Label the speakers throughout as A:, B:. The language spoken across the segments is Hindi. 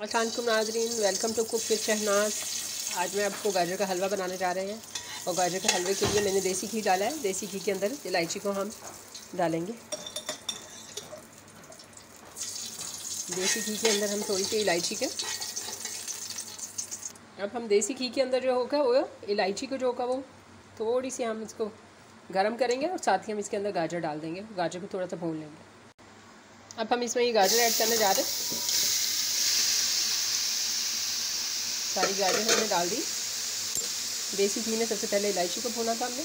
A: अस्सलाम वालेकुम नाज़रीन, welcome to cook with Shahnaz. आज मैं आपको गाजर का हलवा बनाने जा रहे हैं और गाजर के हलवे के लिए मैंने देसी घी डाला है। देसी घी के अंदर इलायची को हम डालेंगे। देसी घी के अंदर हम थोड़ी सी इलायची के अब हम देसी घी के अंदर जो होगा वो इलायची को जो होगा वो थोड़ी सी हम इसको गर्म करेंगे और साथ ही हम इसके अंदर गाजर डाल देंगे। गाजर को थोड़ा सा भून लेंगे। अब हम इसमें ये गाजर ऐड करने जा रहे हैं। सारी गाजर हमने डाल दी। देसी घी में सबसे पहले इलायची को भूना था हमने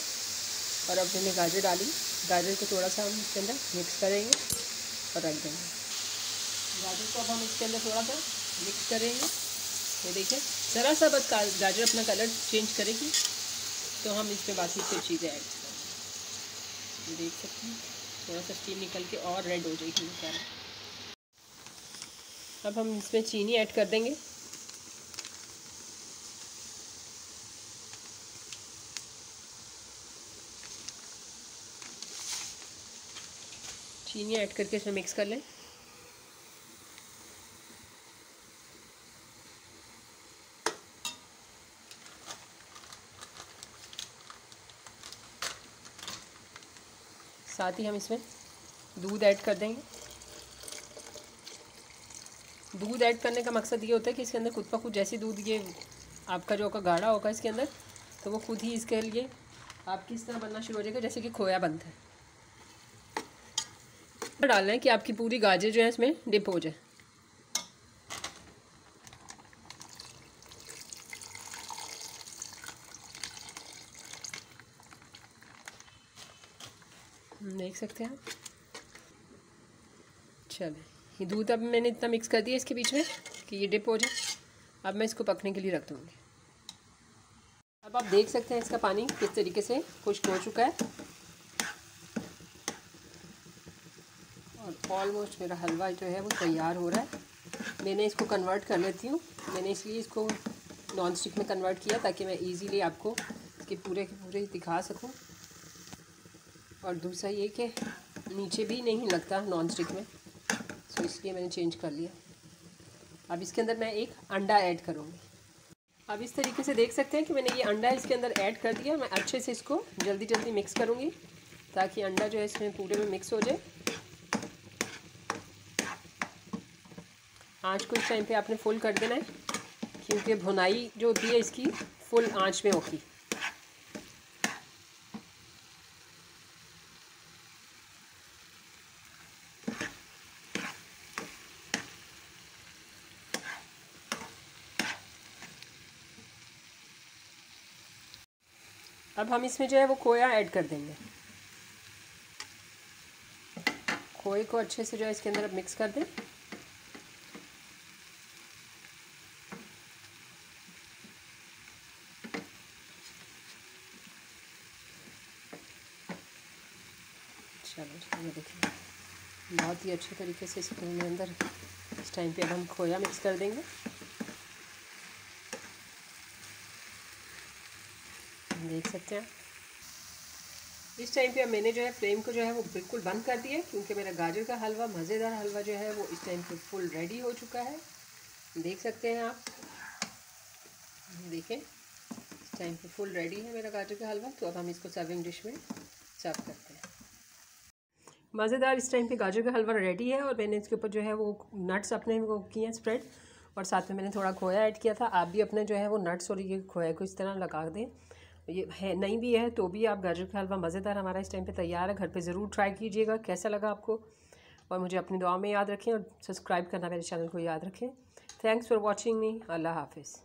A: और अब हमने गाजर डाली। गाजर को थोड़ा सा हम इसके अंदर मिक्स करेंगे और रख देंगे। गाजर को अब हम इसके अंदर थोड़ा सा मिक्स करेंगे। ये देखिए ज़रा सा बस गाजर अपना कलर चेंज करेगी तो हम इसमें बाकी फिर चीज़ें ऐड करेंगे। देख सकते हैं थोड़ा सा स्टीम निकल के और रेड हो जाएगी मसाला। अब हम इसमें चीनी ऐड कर देंगे। चीनी ऐड करके इसमें मिक्स कर लें। साथ ही हम इसमें दूध ऐड कर देंगे। दूध ऐड करने का मकसद ये होता है कि इसके अंदर खुद ब खुद जैसे दूध ये आपका जो होगा गाढ़ा होगा इसके अंदर तो वो खुद ही इसके लिए आपकी इस तरह बनना शुरू हो जाएगा जैसे कि खोया बनता है। डालना है कि आपकी पूरी गाजर जो है इसमें डिप हो जाए। देख सकते हैं चले ये दूध अब मैंने इतना मिक्स कर दिया इसके बीच में कि ये डिप हो जाए। अब मैं इसको पकने के लिए रख दूँगी। अब आप देख सकते हैं इसका पानी किस तरीके से खुश्क हो चुका है और ऑलमोस्ट मेरा हलवा जो है वो तैयार हो रहा है। मैंने इसको कन्वर्ट कर लेती हूँ। मैंने इसलिए इसको नॉन स्टिक में कन्वर्ट किया ताकि मैं इजीली आपको इसके पूरे के पूरे दिखा सकूँ। और दूसरा ये कि नीचे भी नहीं लगता नॉन स्टिक में, तो इसलिए मैंने चेंज कर लिया। अब इसके अंदर मैं एक अंडा ऐड करूँगी। अब इस तरीके से देख सकते हैं कि मैंने ये अंडा इसके अंदर ऐड कर दिया। मैं अच्छे से इसको जल्दी जल्दी मिक्स करूँगी ताकि अंडा जो है इसमें पूरे में मिक्स हो जाए। आँच को इस टाइम पे आपने फुल कर देना है क्योंकि भुनाई जो होती है इसकी फुल आँच में होगी। अब हम इसमें जो है वो खोया ऐड कर देंगे। खोए को अच्छे से जो है इसके अंदर अब मिक्स कर दें। चलो ये देखिए बहुत ही अच्छे तरीके से इसके अंदर इस टाइम पे अब हम खोया मिक्स कर देंगे। देख सकते हैं इस टाइम पे अब मैंने जो है फ्लेम को जो है वो बिल्कुल बंद कर दिया क्योंकि मेरा गाजर का हलवा मज़ेदार हलवा जो है वो इस टाइम पे फुल रेडी हो चुका है। देख सकते हैं आप, देखें इस टाइम पे फुल रेडी है मेरा गाजर का हलवा। तो अब हम इसको सर्विंग डिश में सर्व करते हैं। मज़ेदार इस टाइम पे गाजर का हलवा रेडी है और मैंने इसके ऊपर जो है वो नट्स अपने वो किए हैं स्प्रेड और साथ में मैंने थोड़ा खोया ऐड किया था। आप भी अपने जो है वो नट्स और ये खोया को इस तरह लगा दें। ये है नहीं भी है तो भी आप गाजर का हलवा मज़ेदार हमारा इस टाइम पे तैयार है। घर पे ज़रूर ट्राई कीजिएगा कैसा लगा आपको और मुझे अपनी दुआ में याद रखें और सब्सक्राइब करना मेरे चैनल को याद रखें। Thanks for watching me. अल्लाह हाफिज़।